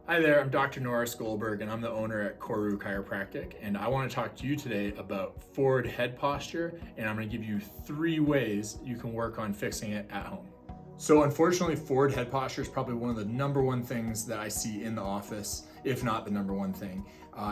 Hi there, I'm Dr. Norris Goldberg and I'm the owner at Koru Chiropractic, and I want to talk to you today about forward head posture, and I'm going to give you 3 ways you can work on fixing it at home. So unfortunately, forward head posture is probably one of the number one things that I see in the office, if not the number one thing.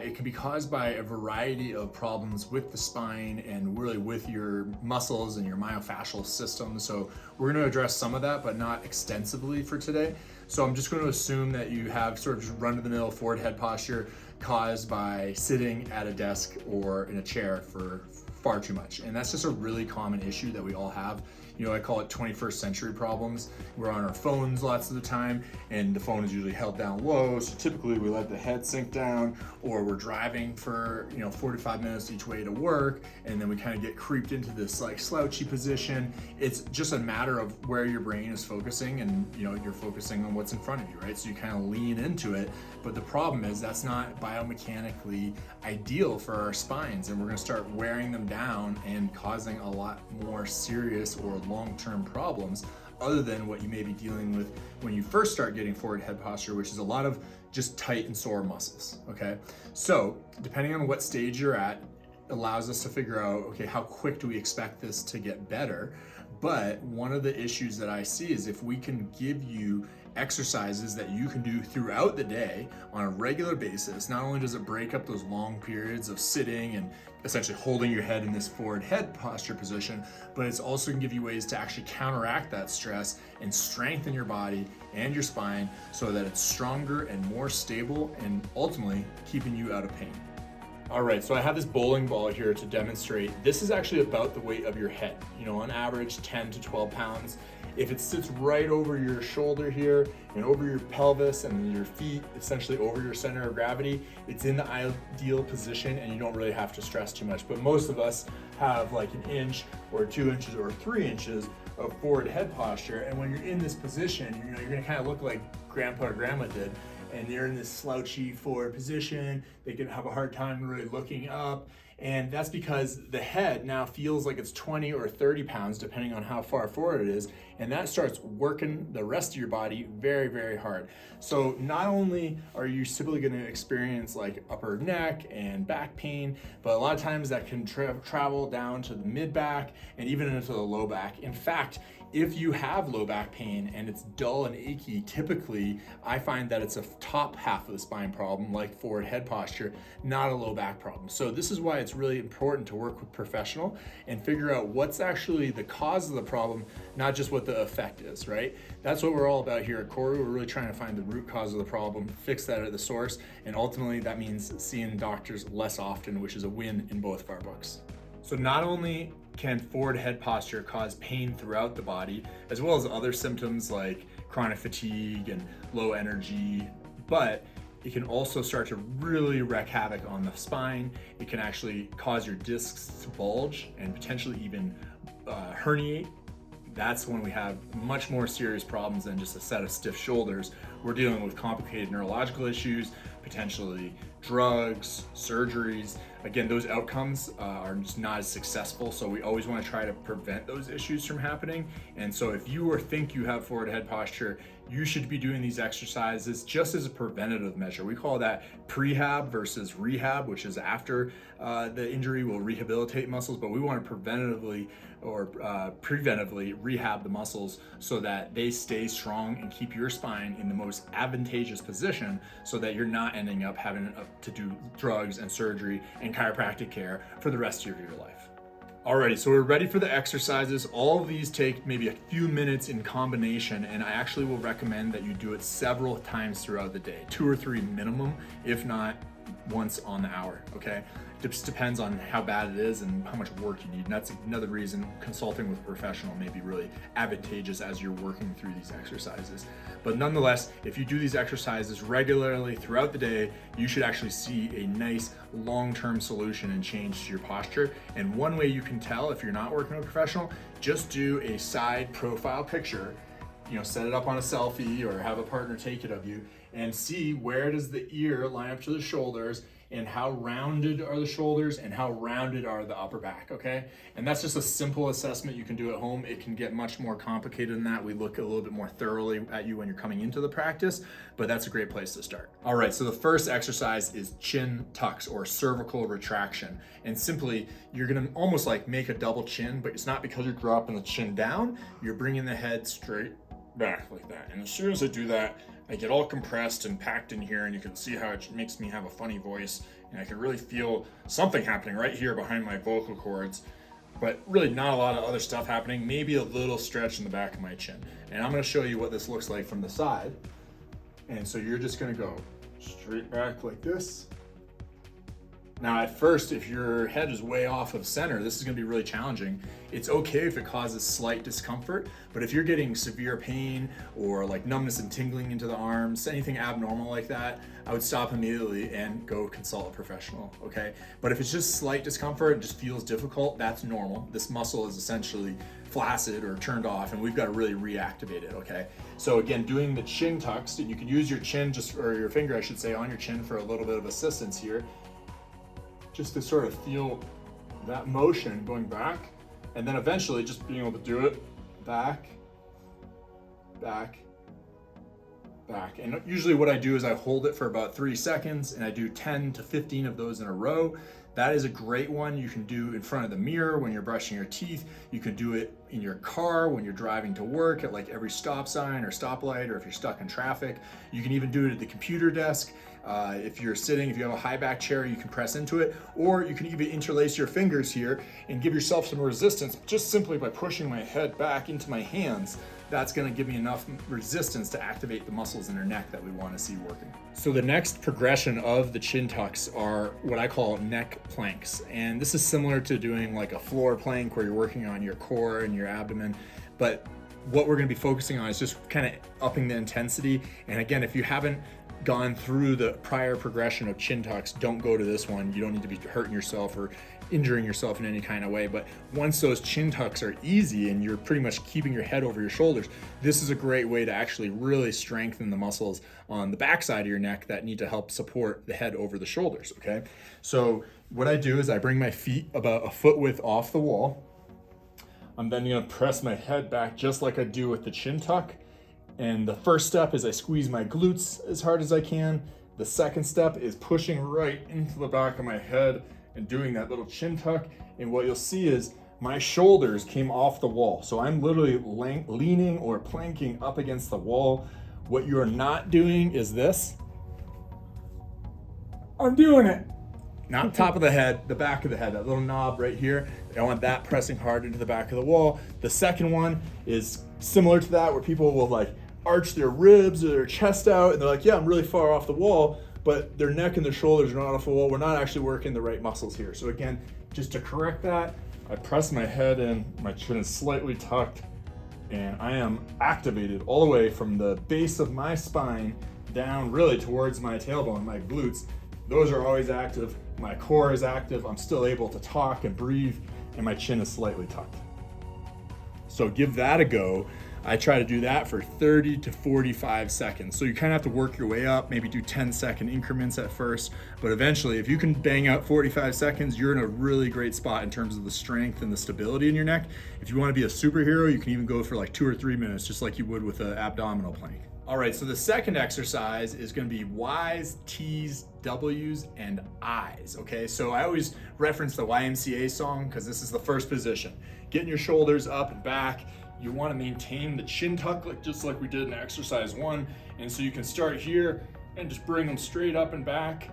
It can be caused by a variety of problems with the spine and really with your muscles and your myofascial system. So we're going to address some of that, but not extensively for today. So I'm just going to assume that you have sort of just run-of-the-mill forward head posture caused by sitting at a desk or in a chair for far too much. And that's just a really common issue that we all have. You know, I call it 21st century problems. We're on our phones lots of the time, and the phone is usually held down low. So typically we let the head sink down, or we're driving for 45 minutes each way to work, and then we kind of get creeped into this like slouchy position. It's just a matter of where your brain is focusing, and you're focusing on what's in front of you, right? So you kind of lean into it. But the problem is that's not biomechanically ideal for our spines, and we're going to start wearing them down and causing a lot more serious or long-term problems other than what you may be dealing with when you first start getting forward head posture, which is a lot of just tight and sore muscles. Okay, so depending on what stage you're at allows us to figure out, okay, how quick do we expect this to get better? But one of the issues that I see is if we can give you exercises that you can do throughout the day on a regular basis, not only does it break up those long periods of sitting and essentially holding your head in this forward head posture position, but it's also can give you ways to actually counteract that stress and strengthen your body and your spine so that it's stronger and more stable and ultimately keeping you out of pain. All right, so I have this bowling ball here to demonstrate. This is actually about the weight of your head, on average 10 to 12 pounds. If it sits right over your shoulder here and over your pelvis and your feet, essentially over your center of gravity, it's in the ideal position and you don't really have to stress too much. But most of us have like an inch or 2 inches or 3 inches of forward head posture. And when you're in this position, you're gonna kind of look like grandpa or grandma did. And they're in this slouchy forward position. They can have a hard time really looking up. And that's because the head now feels like it's 20 or 30 pounds, depending on how far forward it is. And that starts working the rest of your body very, very hard. So not only are you typically gonna experience like upper neck and back pain, but a lot of times that can travel down to the mid back and even into the low back. In fact, if you have low back pain and it's dull and achy, typically I find that it's a top half of the spine problem, like forward head posture, not a low back problem. So this is why it's really important to work with a professional and figure out what's actually the cause of the problem, not just what the effect is, right? That's what we're all about here at Koru. We're really trying to find the root cause of the problem, fix that at the source, and ultimately that means seeing doctors less often, which is a win in both of our books. So not only can forward head posture cause pain throughout the body, as well as other symptoms like chronic fatigue and low energy, but it can also start to really wreak havoc on the spine. It can actually cause your discs to bulge and potentially even herniate. That's when we have much more serious problems than just a set of stiff shoulders. We're dealing with complicated neurological issues, potentially drugs, surgeries. Again, those outcomes are just not as successful, so we always want to try to prevent those issues from happening. And so if you think you have forward head posture, you should be doing these exercises just as a preventative measure. We call that Prehab versus Rehab, which is after the injury will rehabilitate muscles, but we want to preventively rehab the muscles so that they stay strong and keep your spine in the most advantageous position so that you're not ending up having to do drugs and surgery and chiropractic care for the rest of your life. Alrighty, so we're ready for the exercises. All of these take maybe a few minutes in combination, and I actually will recommend that you do it several times throughout the day, 2 or 3 minimum, if not once on the hour, okay? It just depends on how bad it is and how much work you need. And that's another reason consulting with a professional may be really advantageous as you're working through these exercises. But nonetheless, if you do these exercises regularly throughout the day, you should actually see a nice long-term solution and change to your posture. And one way you can tell if you're not working with a professional, just do a side profile picture, set it up on a selfie or have a partner take it of you and see where does the ear line up to the shoulders and how rounded are the shoulders and how rounded are the upper back, okay? And that's just a simple assessment you can do at home. It can get much more complicated than that. We look a little bit more thoroughly at you when you're coming into the practice, but that's a great place to start. All right, so the first exercise is chin tucks or cervical retraction. And simply, you're gonna almost like make a double chin, but it's not because you're dropping the chin down, you're bringing the head straight back like that. And as soon as I do that, I get all compressed and packed in here, and you can see how it makes me have a funny voice, and I can really feel something happening right here behind my vocal cords, but really not a lot of other stuff happening, maybe a little stretch in the back of my chin. And I'm gonna show you what this looks like from the side. And so you're just gonna go straight back like this. Now at first, if your head is way off of center, this is gonna be really challenging. It's okay if it causes slight discomfort, but if you're getting severe pain or like numbness and tingling into the arms, anything abnormal like that, I would stop immediately and go consult a professional, okay? But if it's just slight discomfort and just feels difficult, that's normal. This muscle is essentially flaccid or turned off, and we've got to really reactivate it, okay? So again, doing the chin tucks, and you can use your chin or your finger, I should say, on your chin for a little bit of assistance here, just to sort of feel that motion going back, and then eventually just being able to do it back, back, back. And usually what I do is I hold it for about 3 seconds, and I do 10 to 15 of those in a row. That is a great one you can do in front of the mirror when you're brushing your teeth. You can do it in your car when you're driving to work at like every stop sign or stoplight, or if you're stuck in traffic. You can even do it at the computer desk. If you're sitting, if you have a high back chair, you can press into it, or you can even interlace your fingers here and give yourself some resistance just simply by pushing my head back into my hands. That's gonna give me enough resistance to activate the muscles in your neck that we wanna see working. So the next progression of the chin tucks are what I call neck planks. And this is similar to doing like a floor plank where you're working on your core and your abdomen, but what we're gonna be focusing on is just kind of upping the intensity. And again, if you haven't gone through the prior progression of chin tucks, don't go to this one. You don't need to be hurting yourself or injuring yourself in any kind of way. But once those chin tucks are easy and you're pretty much keeping your head over your shoulders, this is a great way to actually really strengthen the muscles on the backside of your neck that need to help support the head over the shoulders, okay? So what I do is I bring my feet about a foot width off the wall. I'm then gonna press my head back just like I do with the chin tuck. And the first step is I squeeze my glutes as hard as I can. The second step is pushing right into the back of my head and doing that little chin tuck. And what you'll see is my shoulders came off the wall. So I'm literally leaning or planking up against the wall. What you are not doing is this. I'm doing it. Not top of the head, the back of the head, that little knob right here. I want that pressing hard into the back of the wall. The second one is similar to that, where people will like arch their ribs or their chest out, and they're like, yeah, I'm really far off the wall, but their neck and their shoulders are not off the wall. We're not actually working the right muscles here. So again, just to correct that, I press my head in, my chin is slightly tucked, and I am activated all the way from the base of my spine down really towards my tailbone, my glutes. Those are always active. My core is active. I'm still able to talk and breathe, and my chin is slightly tucked. So give that a go. I try to do that for 30 to 45 seconds. So you kind of have to work your way up, maybe do 10-second increments at first, but eventually if you can bang out 45 seconds, you're in a really great spot in terms of the strength and the stability in your neck. If you want to be a superhero, you can even go for like 2 or 3 minutes, just like you would with an abdominal plank. All right, so the second exercise is gonna be Ys, Ts, Ws, and Is, okay? So I always reference the YMCA song because this is the first position. Getting your shoulders up and back. You wanna maintain the chin tuck just like we did in exercise 1. And so you can start here and just bring them straight up and back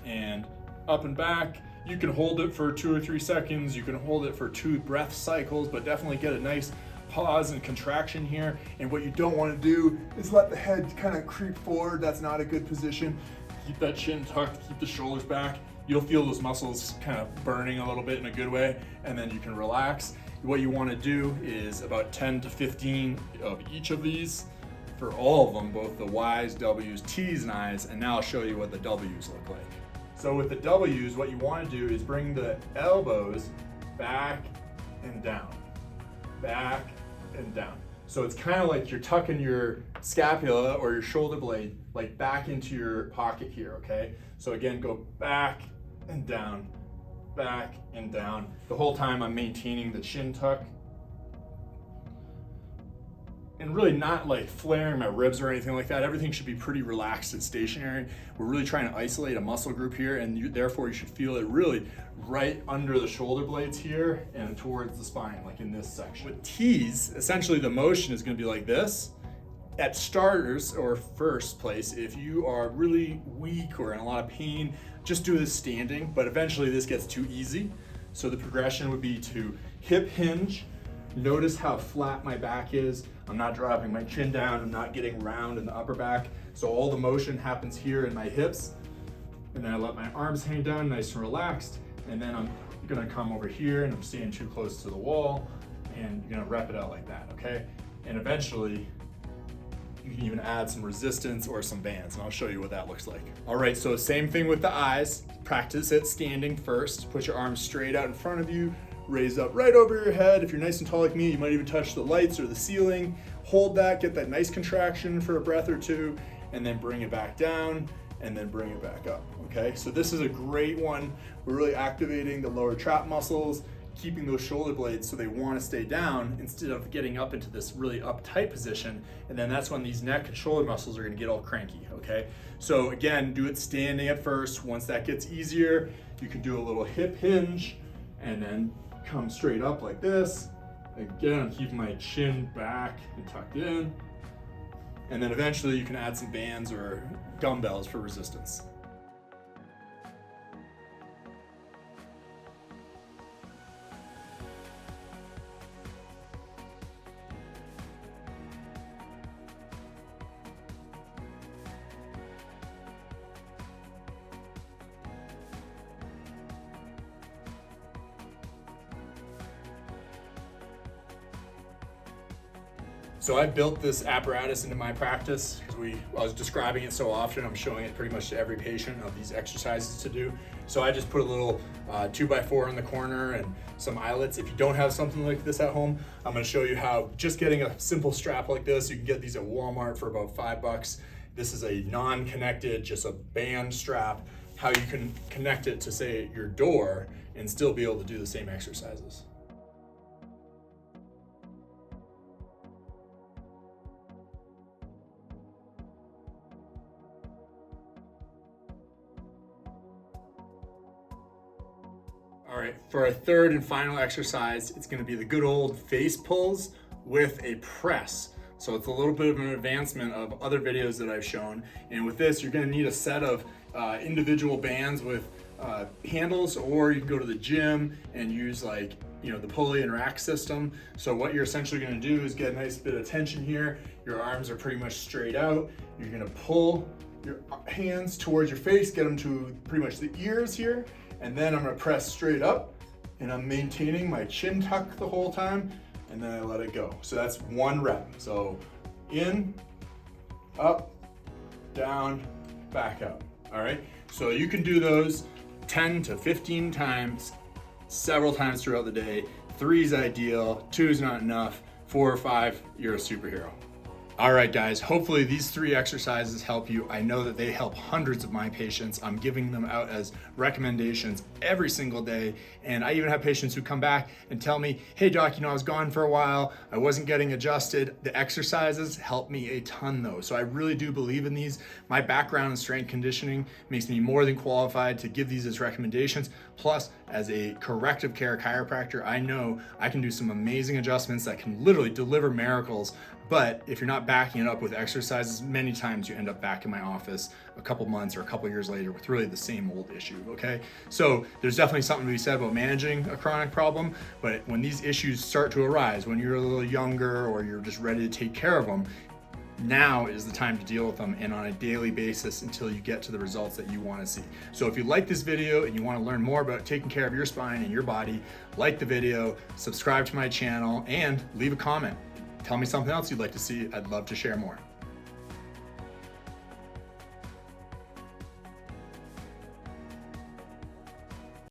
and up and back. You can hold it for 2 or 3 seconds. You can hold it for 2 breath cycles, but definitely get a nice pause and contraction here. And what you don't want to do is let the head kind of creep forward. That's not a good position. Keep that chin tucked, keep the shoulders back. You'll feel those muscles kind of burning a little bit in a good way, and then you can relax. What you want to do is about 10 to 15 of each of these for all of them, both the Ys, Ws, Ts, and Is, and now I'll show you what the Ws look like. So with the Ws, what you want to do is bring the elbows back and down, back and down. So it's kind of like you're tucking your scapula or your shoulder blade like back into your pocket here, okay? So again, go back and down, back and down. The whole time I'm maintaining the chin tuck. And really not like flaring my ribs or anything like that. Everything should be pretty relaxed and stationary. We're really trying to isolate a muscle group here, and therefore you should feel it really right under the shoulder blades here and towards the spine, like in this section. With T's, essentially the motion is gonna be like this. At starters or first place, if you are really weak or in a lot of pain, just do this standing, but eventually this gets too easy. So the progression would be to hip hinge. Notice how flat my back is. I'm not dropping my chin down. I'm not getting round in the upper back. So all the motion happens here in my hips. And then I let my arms hang down nice and relaxed. And then I'm gonna come over here and I'm staying too close to the wall, and you're gonna rep it out like that, okay? And eventually, you can even add some resistance or some bands, and I'll show you what that looks like. All right, so same thing with the eyes. Practice it standing first. Put your arms straight out in front of you. Raise up right over your head. If you're nice and tall like me, you might even touch the lights or the ceiling. Hold that, get that nice contraction for a breath or two, and then bring it back down, and then bring it back up, okay? So this is a great one. We're really activating the lower trap muscles, keeping those shoulder blades so they wanna stay down instead of getting up into this really uptight position, and then that's when these neck and shoulder muscles are gonna get all cranky, okay? So again, do it standing at first. Once that gets easier, you can do a little hip hinge, and then come straight up like this. Again, I'm keeping my chin back and tucked in. And then eventually you can add some bands or dumbbells for resistance. So I built this apparatus into my practice because I was describing it so often. I'm showing it pretty much to every patient of these exercises to do. So I just put a little 2x4 in the corner and some eyelets. If you don't have something like this at home, I'm gonna show you how just getting a simple strap like this, you can get these at Walmart for about $5. This is a non-connected, just a band strap, how you can connect it to, say, your door and still be able to do the same exercises. All right, for our third and final exercise, it's gonna be the good old face pulls with a press. So it's a little bit of an advancement of other videos that I've shown. And with this, you're gonna need a set of individual bands with handles, or you can go to the gym and use the pulley and rack system. So what you're essentially gonna do is get a nice bit of tension here. Your arms are pretty much straight out. You're gonna pull your hands towards your face, get them to pretty much the ears here. And then I'm gonna press straight up, and I'm maintaining my chin tuck the whole time, and then I let it go. So that's one rep. So in, up, down, back up, all right? So you can do those 10 to 15 times, several times throughout the day. 3 is ideal, 2 is not enough, 4 or 5, you're a superhero. All right, guys, hopefully these 3 exercises help you. I know that they help hundreds of my patients. I'm giving them out as recommendations every single day. And I even have patients who come back and tell me, hey doc, I was gone for a while. I wasn't getting adjusted. The exercises help me a ton though. So I really do believe in these. My background in strength conditioning makes me more than qualified to give these as recommendations. Plus, as a corrective care chiropractor, I know I can do some amazing adjustments that can literally deliver miracles. But if you're not backing it up with exercises, many times you end up back in my office a couple months or a couple years later with really the same old issue, okay? So there's definitely something to be said about managing a chronic problem, but when these issues start to arise, when you're a little younger or you're just ready to take care of them, now is the time to deal with them, and on a daily basis until you get to the results that you want to see. So if you like this video and you want to learn more about taking care of your spine and your body, like the video, subscribe to my channel, and leave a comment. Tell me something else you'd like to see. I'd love to share more.